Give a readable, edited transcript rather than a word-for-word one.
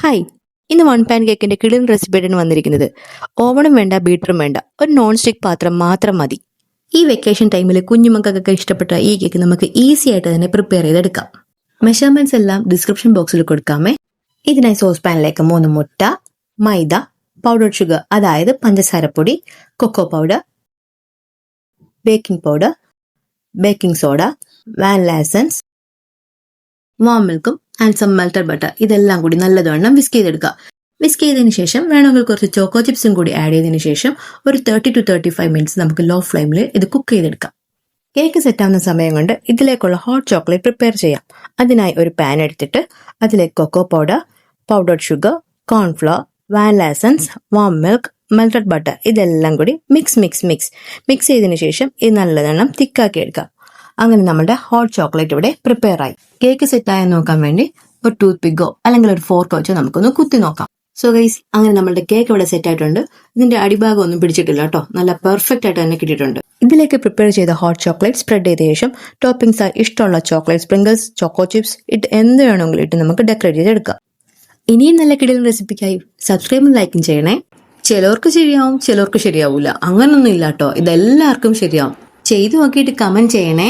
Hi, ഇന്ന് one pan കേക്കിന്റെ കിടിലൻ റെസിപ്പിയാണ് വന്നിരിക്കുന്നത്. ഓവണും വേണ്ട, ബീറ്ററും വേണ്ട, ഒരു നോൺ സ്റ്റിക് പാത്രം മാത്രം മതി. ഈ വെക്കേഷൻ ടൈമിൽ കുഞ്ഞുമക്കൾക്കൊക്കെ ഇഷ്ടപ്പെട്ട ഈ കേക്ക് നമുക്ക് ഈസി ആയിട്ട് തന്നെ പ്രിപ്പയർ ചെയ്തെടുക്കാം. മെഷർമെന്റ്സ് എല്ലാം ഡിസ്ക്രിപ്ഷൻ ബോക്സിൽ കൊടുക്കാമേ. ഇതിനായി സോസ് പാനിലേക്ക് 3 മുട്ട, മൈദ, പൗഡർ ഷുഗർ അതായത് പഞ്ചസാരപ്പൊടി, cocoa powder, baking powder, baking soda, vanilla essence, warm മിൽക്കും ആൻഡ് സം മെൽറ്റഡ് ബട്ടർ ഇതെല്ലാം കൂടി നല്ലതുവണ്ണം വിസ്ക് ചെയ്തെടുക്കുക. വിസ്ക് ചെയ്തതിന് ശേഷം വേണമെങ്കിൽ കുറച്ച് ചോക്കോ ചിപ്സും കൂടി ആഡ് ചെയ്തതിന് ശേഷം ഒരു 30 to 35 മിനിറ്റ്സ് നമുക്ക് ലോ ഫ്ലെയിമിൽ ഇത് കുക്ക് ചെയ്തെടുക്കാം. കേക്ക് സെറ്റാവുന്ന സമയം കൊണ്ട് ഇതിലേക്കുള്ള ഹോട്ട് ചോക്ലേറ്റ് പ്രിപ്പയർ ചെയ്യാം. അതിനായി ഒരു പാൻ എടുത്തിട്ട് അതിലേക്ക് cocoa powder, powdered sugar, cornflour, vanilla essence, warm milk, melted butter ഇതെല്ലാം കൂടി മിക്സ് ചെയ്തതിന് ശേഷം ഇത് നല്ലവണ്ണം തിക്കാക്കി എടുക്കാം. അങ്ങനെ നമ്മുടെ ഹോട്ട് ചോക്ലേറ്റ് ഇവിടെ പ്രിപ്പയർ ആയി. കേക്ക് സെറ്റായി നോക്കാൻ വേണ്ടി ഒരു ടൂത്ത് പിക്കോ അല്ലെങ്കിൽ ഒരു ഫോർക്കോ വെച്ചോ നമുക്കൊന്ന് കുത്തി നോക്കാം. സോ ഗൈസ്, അങ്ങനെ നമ്മുടെ കേക്ക് ഇവിടെ സെറ്റ് ആയിട്ടുണ്ട്. ഇതിന്റെ അടിഭാഗം ഒന്നും പിടിച്ചിട്ടില്ല കേട്ടോ, നല്ല പെർഫെക്റ്റ് ആയിട്ട് തന്നെ കിട്ടിയിട്ടുണ്ട്. ഇതിലേക്ക് പ്രിപ്പയർ ചെയ്ത ഹോട്ട് ചോക്ലേറ്റ് സ്പ്രെഡ് ചെയ്ത ശേഷം ടോപ്പിംഗ്സ് ആയി ഇഷ്ടമുള്ള ചോക്ലേറ്റ് സ്പ്രിങ്കിൾസ്, ചോക്കോ ചിപ്സ് ഇട്ട് എന്ത് വേണമെങ്കിലും ഇട്ട് നമുക്ക് ഡെക്കറേറ്റ് ചെയ്തെടുക്കാം. ഇനിയും നല്ല കിടിലൻ റെസിപ്പിക്കായി സബ്സ്ക്രൈബും ലൈക്കും ചെയ്യണേ. ചിലവർക്ക് ശരിയാവും, ചിലവർക്ക് ശരിയാവൂല, അങ്ങനൊന്നും ഇല്ല കേട്ടോ, ഇതെല്ലാവർക്കും ശരിയാവും. ചെയ്തു നോക്കിയിട്ട് കമന്റ് ചെയ്യണേ.